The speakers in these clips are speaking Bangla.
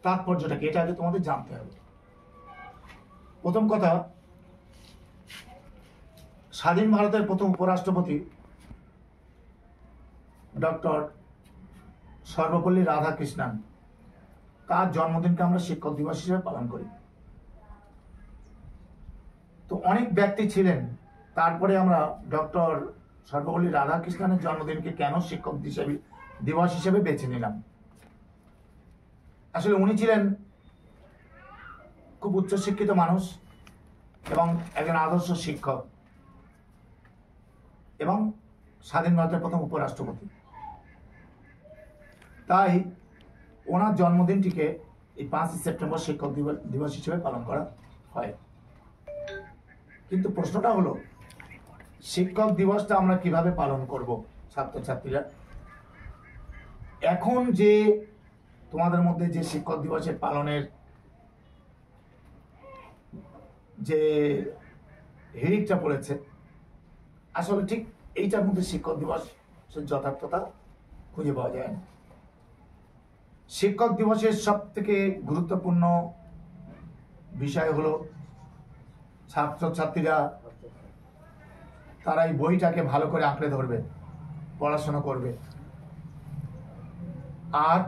তাৎপর্যটা কি এটা আগে তোমাদের জানতে হবে। প্রথম কথা, স্বাধীন ভারতের প্রথম উপরাষ্ট্রপতি ডক্টর সর্বপল্লী রাধাকৃষ্ণন, তার জন্মদিনকে আমরা শিক্ষক দিবস হিসেবে পালন করি। তো অনেক ব্যক্তি ছিলেন, তারপরে আমরা ডক্টর সর্বপল্লী রাধাকৃষ্ণনের জন্মদিনকে কেন শিক্ষক দিবস হিসেবে বেছে নিলাম। আসলে উনি ছিলেন খুব উচ্চশিক্ষিত মানুষ এবং একজন আদর্শ শিক্ষক এবং স্বাধীন ভারতের প্রথম উপরাষ্ট্রপতি। তাই ওনার জন্মদিনটিকে এই 5ই সেপ্টেম্বর শিক্ষক দিবস হিসেবে পালন করা হয়। কিন্তু প্রশ্নটা হলো, শিক্ষক দিবসটা আমরা কিভাবে পালন করব ছাত্রছাত্রীরা? এখন যে তোমাদের মধ্যে যে শিক্ষক দিবসের পালনের যে হিড়িকটা পড়েছে, আসলে ঠিক এইটার মধ্যে শিক্ষক দিবসের যথার্থতা খুঁজে পাওয়া যায় না। শিক্ষক দিবসের সব থেকে গুরুত্বপূর্ণ বিষয় হলো ছাত্রছাত্রীরা তারা এই বইটাকে ভালো করে আঁকড়ে ধরবে, পড়াশোনা করবে, আর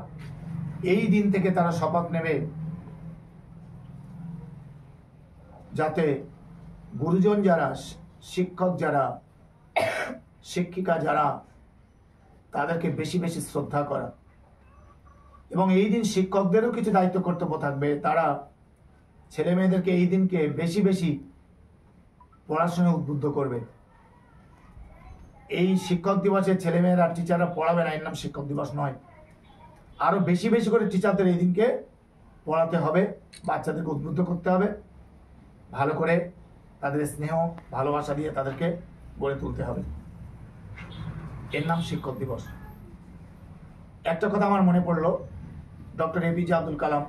এই দিন থেকে তারা শপথ নেবে যাতে গুরুজন যারা, শিক্ষক যারা, শিক্ষিকা যারা, তাদেরকে বেশি বেশি শ্রদ্ধা করা। এবং এই দিন শিক্ষকদেরও কিছু দায়িত্ব কর্তব্য থাকবে, তারা ছেলে মেয়েদেরকে এই দিনকে বেশি বেশি পড়াশোনায় উদ্বুদ্ধ করবে। এই শিক্ষক দিবসে ছেলেমেয়েরা টিচাররা পড়াবে না, এর নাম শিক্ষক দিবস নয়। আরো বেশি বেশি করে টিচারদের এই দিনকে পড়াতে হবে, বাচ্চাদেরকে উদ্বুদ্ধ করতে হবে, ভালো করে তাদের স্নেহ ভালোবাসা দিয়ে তাদেরকে গড়ে তুলতে হবে। এর নাম শিক্ষক দিবস। একটা কথা আমার মনে পড়লো, ডক্টর এপিজে আব্দুল কালাম,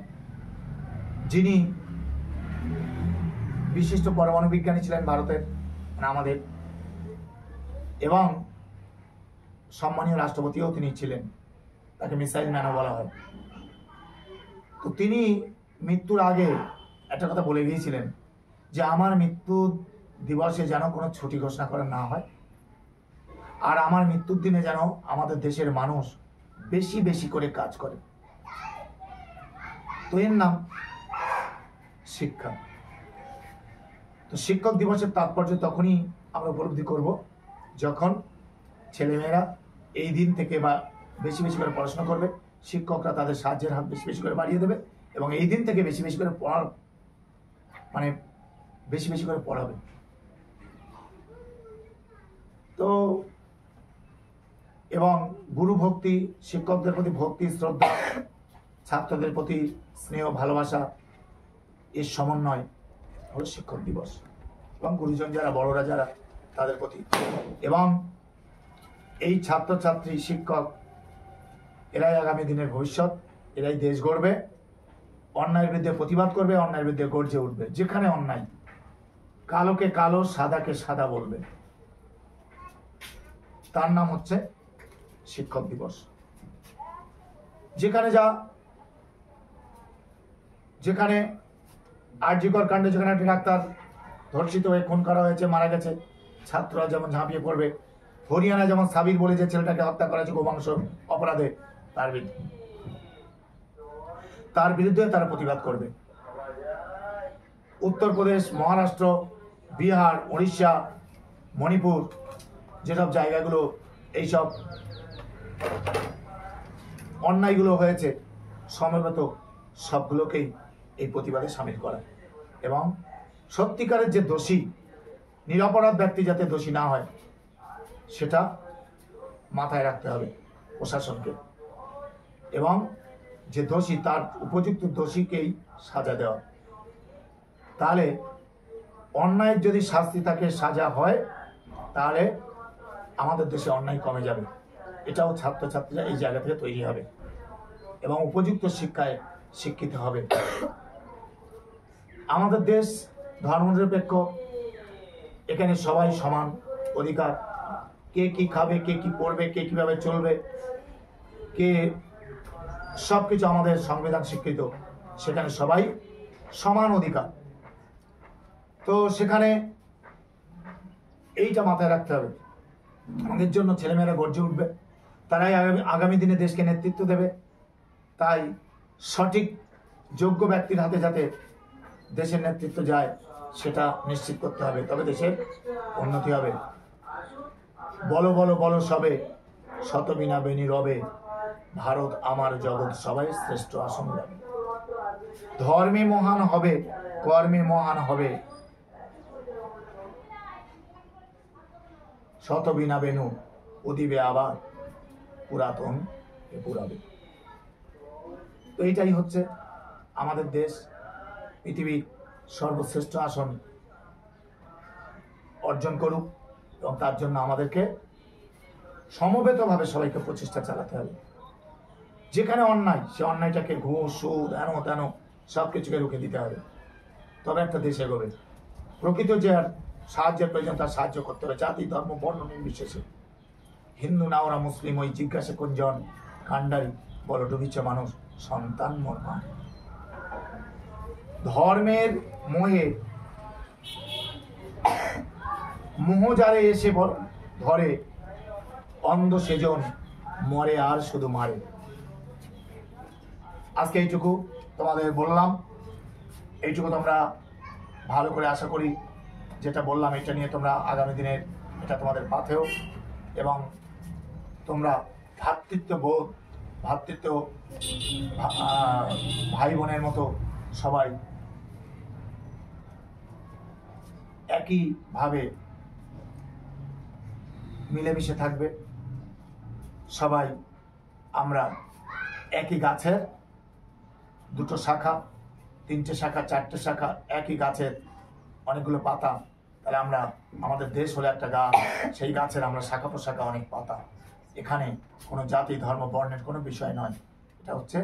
যিনি বিশিষ্ট পরমাণু বিজ্ঞানী ছিলেন ভারতের, মানে আমাদের, এবং সম্মানীয় রাষ্ট্রপতিও তিনি ছিলেন, তাকে মিসাইল ম্যানও বলা হয়। তো তিনি মৃত্যুর আগে একটা কথা বলে গিয়েছিলেন যে আমার মৃত্যু দিবসে যেন কোনো ছুটি ঘোষণা করা না হয়, আর আমার মৃত্যুর দিনে যেন আমাদের দেশের মানুষ বেশি বেশি করে কাজ করে। তো এর নাম শিক্ষা। তো শিক্ষক দিবসের তাৎপর্য তখনই আমরা উপলব্ধি করব যখন ছেলেমেয়েরা এই দিন থেকে বা বেশি বেশি করে পড়াশোনা করবে, শিক্ষকরা তাদের সাহায্যের হাত বেশি বেশি করে বাড়িয়ে দেবে এবং এই দিন থেকে বেশি বেশি করে পড়ার মানে বেশি বেশি করে পড়াবে। তো এবং গুরু ভক্তি, শিক্ষকদের প্রতি ভক্তি শ্রদ্ধা, ছাত্রদের প্রতি স্নেহ ভালোবাসা, এর সমন্বয় হলো শিক্ষক দিবস। এবং গুরুজন যারা, বড়রা যারা, তাদের প্রতি, এবং এই ছাত্রছাত্রী শিক্ষক এরাই আগামী দিনের ভবিষ্যৎ, এরাই দেশ গড়বে, অন্যায়ের বিরুদ্ধে প্রতিবাদ করবে, অন্যায়ের বিরুদ্ধে গর্জে উঠবে। যেখানে অন্যায়, কালোকে কালো সাদাকে সাদা বলবে, তার নাম হচ্ছে শিক্ষক দিবস। যেখানে আরজিকর কাণ্ডে যেখানে একটি ডাক্তার ধর্ষিত হয়ে খুন করা হয়েছে, মারা গেছে, ছাত্ররা যেমন ঝাঁপিয়ে পড়বে। হরিয়ানা যেমন সাবির বলে যে ছেলেটাকে হত্যা করা হয়েছে গোবংশ অপরাধে, তার বিরুদ্ধে তারা প্রতিবাদ করবে। উত্তরপ্রদেশ, মহারাষ্ট্র, বিহার, উড়িষ্যা, মণিপুর, যেসব জায়গাগুলো এইসব অন্যায়গুলো হয়েছে, সমবেত সবগুলোকেই এই প্রতিবাদে সামিল করা এবং সত্যিকারের যে দোষী, নিরপরাধ ব্যক্তি যাতে দোষী না হয় সেটা মাথায় রাখতে হবে প্রশাসনকে, এবং যে দোষী তার উপযুক্ত দোষীকেই সাজা দেওয়া। তাহলে অন্যায়ের যদি শাস্তি থাকে, সাজা হয়, তাহলে আমাদের দেশে অন্যায় কমে যাবে। এটাও ছাত্রছাত্রীরা এই জায়গা থেকে তৈরি হবে এবং উপযুক্ত শিক্ষায় শিক্ষিত হবে। আমাদের দেশ ধর্মনিরপেক্ষ, এখানে সবাই সমান অধিকার। কে কি খাবে, কে কি পড়বে, কে কিভাবে চলবে, কে সবকিছু আমাদের সংবিধান স্বীকৃত। সেখানে সবাই সমান অধিকার। তো সেখানে এইটা মাথায় রাখতে হবে, আমাদের জন্য ছেলেমেয়েরা গর্জে উঠবে, তারাই আগামী দিনে দেশকে নেতৃত্ব দেবে। তাই সঠিক যোগ্য ব্যক্তির হাতে যাতে দেশের নেতৃত্ব যায় সেটা নিশ্চিত করতে হবে, তবে দেশের উন্নতি হবে। বলো বলো বলো সবে, শত বিনা বেনি রবে, ভারত আমার জগৎ সবাই শ্রেষ্ঠ আসন যাবে। ধর্মে মহান হবে, কর্মে মহান হবে, শত বিনা বেনু উদিবে আবার, পুরাতন এ পুরাবে। তো এইটাই হচ্ছে আমাদের দেশ পৃথিবীর সর্বশ্রেষ্ঠ আসন অর্জন করুক, এবং তার জন্য আমাদেরকে সমবেতভাবে সবাইকে প্রচেষ্টা চালাতে হবে। যেখানে অন্যায়, সে অন্যায়টাকে ঘুষ সুদ হেন তেন সব কিছুকে রুখে দিতে হবে, তবে একটা দেশ এগোবে। প্রকৃত যে আর সাহায্যের প্রয়োজন তার সাহায্য করতে হবে, জাতি ধর্ম বর্ণ নির্বিশেষে। হিন্দু না ওরা মুসলিম, ওই জিজ্ঞাসা কোনজন কান্ডারি, বলো ডুবিছে মানুষ সন্তান মোর মা। ধর্মের মোহে মোহজারে এসে ধরে, অন্ধ সেজন মরে আর শুধু মারে। আজকে এইটুকু তোমাদের বললাম, এইটুকু তোমরা ভালো করে আশা করি যেটা বললাম এটা নিয়ে তোমরা আগামী দিনের এটা তোমাদের পাথেও, এবং তোমরা ভ্রাতৃত্ববোধ ভাই বোনের মতো সবাই একইভাবে মিলেমিশে থাকবে। সবাই আমরা একই গাছের দুটো শাখা, তিনটে শাখা, চারটে শাখা, একই গাছের অনেকগুলো পাতা, তাহলে আমরা আমাদের দেশ হলো একটা গাছ, সেই গাছের আমরা শাখা প্রশাখা অনেক পাতা। এখানে কোনো জাতি ধর্ম বর্ণের কোনো বিষয় নয়, এটা হচ্ছে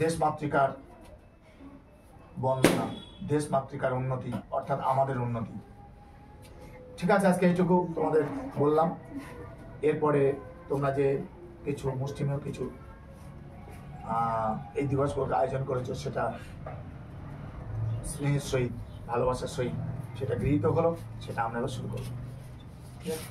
দেশ মাতৃকার বন্দনা, দেশ মাতৃকার উন্নতি, অর্থাৎ আমাদের উন্নতি। ঠিক আছে, আজকে এইটুকু তোমাদের বললাম। এরপরে তোমরা যে কিছু মুষ্টিমেয় কিছু এই দিবসগুলোকে আয়োজন করেছো সেটা স্নেহের সহিত ভালোবাসার সহিত সেটা গৃহীত হলো, সেটা আমরা শুরু করবো। ঠিক আছে।